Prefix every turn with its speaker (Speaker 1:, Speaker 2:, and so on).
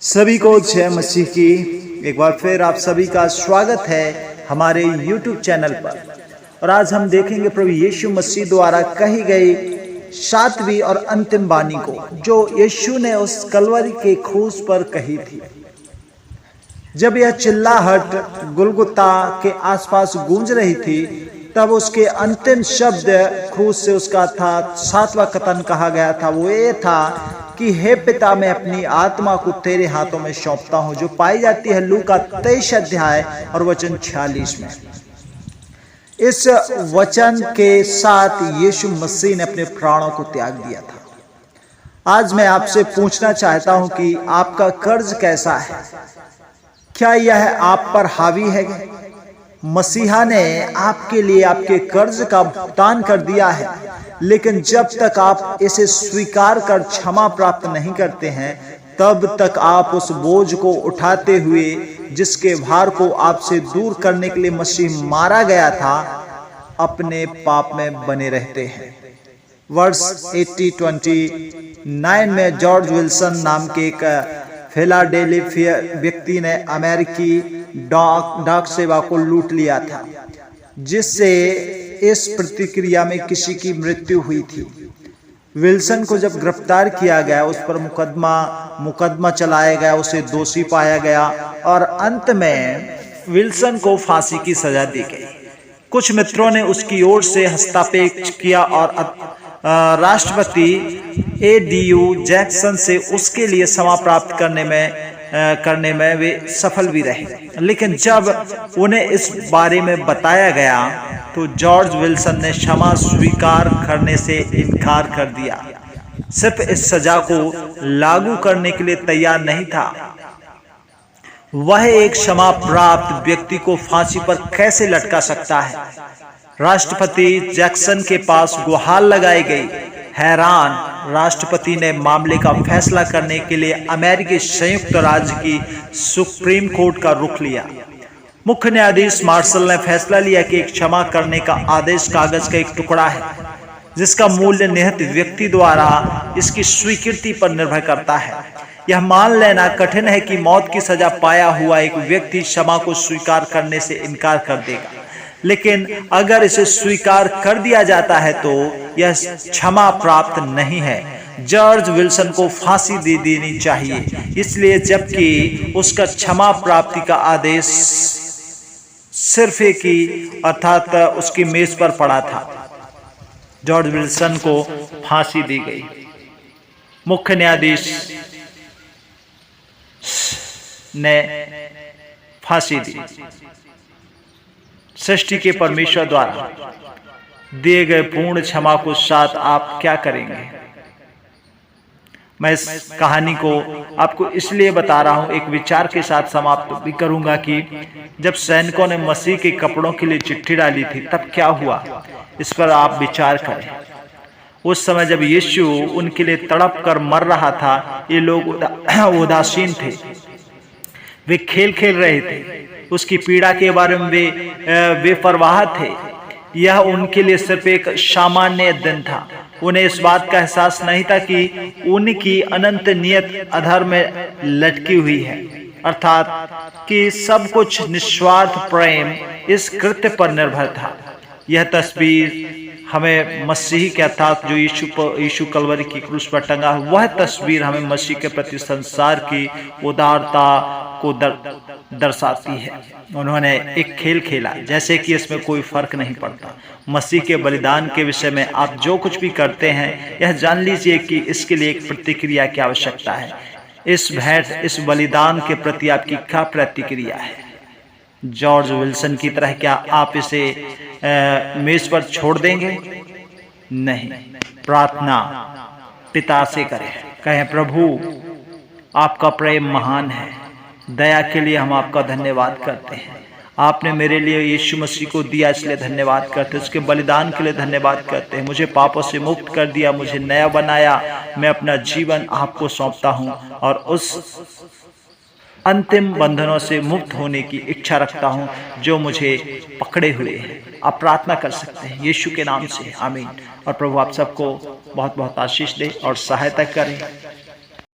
Speaker 1: सभी को जय मसीह की। एक बार फिर आप सभी का स्वागत है हमारे YouTube चैनल पर। और आज हम देखेंगे प्रभु यीशु मसीह द्वारा कही गई सातवीं और अंतिम वाणी को, जो यीशु ने उस कलवरी के क्रूस पर कही थी। जब यह चिल्लाहट गुलगुता के आसपास गूंज रही थी, तब उसके अंतिम शब्द क्रूस से उसका था सातवां कथन कहा गया था। वो ये था कि हे पिता, मैं अपनी आत्मा को तेरे हाथों में सौंपता हूं, जो पाई जाती है लूका 23 अध्याय और वचन 46 में। इस वचन के साथ यीशु मसीह ने अपने प्राणों को त्याग दिया था। आज मैं आपसे पूछना चाहता हूं कि आपका कर्ज कैसा है? क्या यह आप पर हावी है? मसीहा ने आपके लिए आपके कर्ज का भुगतान कर दिया है, लेकिन जब तक आप इसे स्वीकार कर क्षमा प्राप्त नहीं करते हैं, तब तक आप उस बोझ को उठाते हुए, जिसके भार को आपसे दूर करने के लिए मसीह मारा गया था, अपने पाप में बने रहते हैं। वर्ष 1829 में जॉर्ज विल्सन नाम के एक फिलाडेल्फिया व्यक्ति ने अमेरिकी डाक सेवा को लूट लिया था, जिससे इस प्रतिक्रिया में किसी की मृत्यु हुई थी। विल्सन को जब गिरफ्तार किया गया, उस पर मुकदमा चलाया गया, उसे दोषी पाया गया और अंत में विल्सन को फांसी की सजा दी गई। कुछ मित्रों ने उसकी ओर से हस्तक्षेप किया और राष्ट्रपति A.D.U. जैक्सन से उसके लिए क्षमा प्राप्त करने में वे सफल भी रहे। लेकिन जब उन्हें इस बारे में बताया गया, तो जॉर्ज विल्सन ने क्षमा स्वीकार करने से इनकार कर दिया। सिर्फ इस सजा को लागू करने के लिए तैयार नहीं था। वह एक क्षमा प्राप्त व्यक्ति को फांसी पर कैसे लटका सकता है? राष्ट्रपति जैक्सन के पास गुहार लगाई गई। हैरान राष्ट्रपति ने मामले का फैसला करने के लिए अमेरिकी संयुक्त राज्य की सुप्रीम कोर्ट का रुख लिया। मुख्य न्यायाधीश मार्शल ने फैसला लिया कि एक क्षमा करने का आदेश कागज का एक टुकड़ा है, जिसका मूल्य निहत व्यक्ति द्वारा इसकी स्वीकृति पर निर्भर करता है। यह मान लेना कठिन है कि मौत की सजा पाया हुआ एक व्यक्ति क्षमा को स्वीकार करने से इनकार कर देगा, लेकिन अगर इसे स्वीकार कर दिया जाता है तो यह क्षमा प्राप्त नहीं है। जॉर्ज विल्सन को फांसी दे देनी चाहिए, इसलिए जबकि उसका क्षमा प्राप्ति का आदेश सिर्फ एक ही अर्थात उसकी मेज पर पड़ा था। जॉर्ज विल्सन को फांसी दी गई। मुख्य न्यायाधीश ने फांसी दी। सृष्टि के परमेश्वर द्वारा दिए गए पूर्ण क्षमा को साथ आप क्या करेंगे? मैं इस कहानी को आपको इसलिए बता रहा हूं, एक विचार के साथ समाप्त भी करूंगा कि जब सैनिकों ने मसीह के कपड़ों के लिए चिट्ठी डाली थी, तब क्या हुआ, इस पर आप विचार करें। उस समय जब यीशु उनके लिए तड़प कर मर रहा था, ये लोग उदासीन थे, वे खेल खेल रहे थे, उसकी पीड़ा के बारे में वे बेपरवाह थे। यह उनके लिए सिर्फ एक सामान्य दिन था। उन्हें इस बात का एहसास नहीं था कि उनकी अनंत नियत अधर्म में लटकी हुई है, अर्थात कि सब कुछ निस्वार्थ प्रेम इस कृत्य पर निर्भर था। यह तस्वीर हमें मसीह के अर्थात जो यीशु कलवरी की क्रूस पर टंगा, वह तस्वीर हमें मसीह के प्रति संसार की उदारता को दर्शाती है। उन्होंने एक खेल खेला, जैसे कि इसमें कोई फर्क नहीं पड़ता। मसीह के बलिदान के विषय में आप जो कुछ भी करते हैं, यह जान लीजिए कि इसके लिए एक प्रतिक्रिया की आवश्यकता है। इस भेंट, इस बलिदान के प्रति आपकी क्या प्रतिक्रिया है? जॉर्ज विल्सन की तरह क्या आप इसे मेज पर छोड़ देंगे? नहीं। प्रार्थना पिता से करें, कहें, प्रभु आपका प्रेम महान है, दया के लिए हम आपका धन्यवाद करते हैं। आपने मेरे लिए यीशु मसीह को दिया, इसलिए धन्यवाद करते हैं। उसके बलिदान के लिए धन्यवाद करते हैं। मुझे पापों से मुक्त कर दिया, मुझे नया बनाया। मैं अपना जीवन आपको सौंपता हूं और उस अंतिम बंधनों से मुक्त होने की इच्छा रखता हूं जो मुझे पकड़े हुए हैं। आप प्रार्थना कर सकते हैं यीशु के नाम से, आमीन। और प्रभु आप सबको बहुत बहुत आशीष दे और सहायता करें।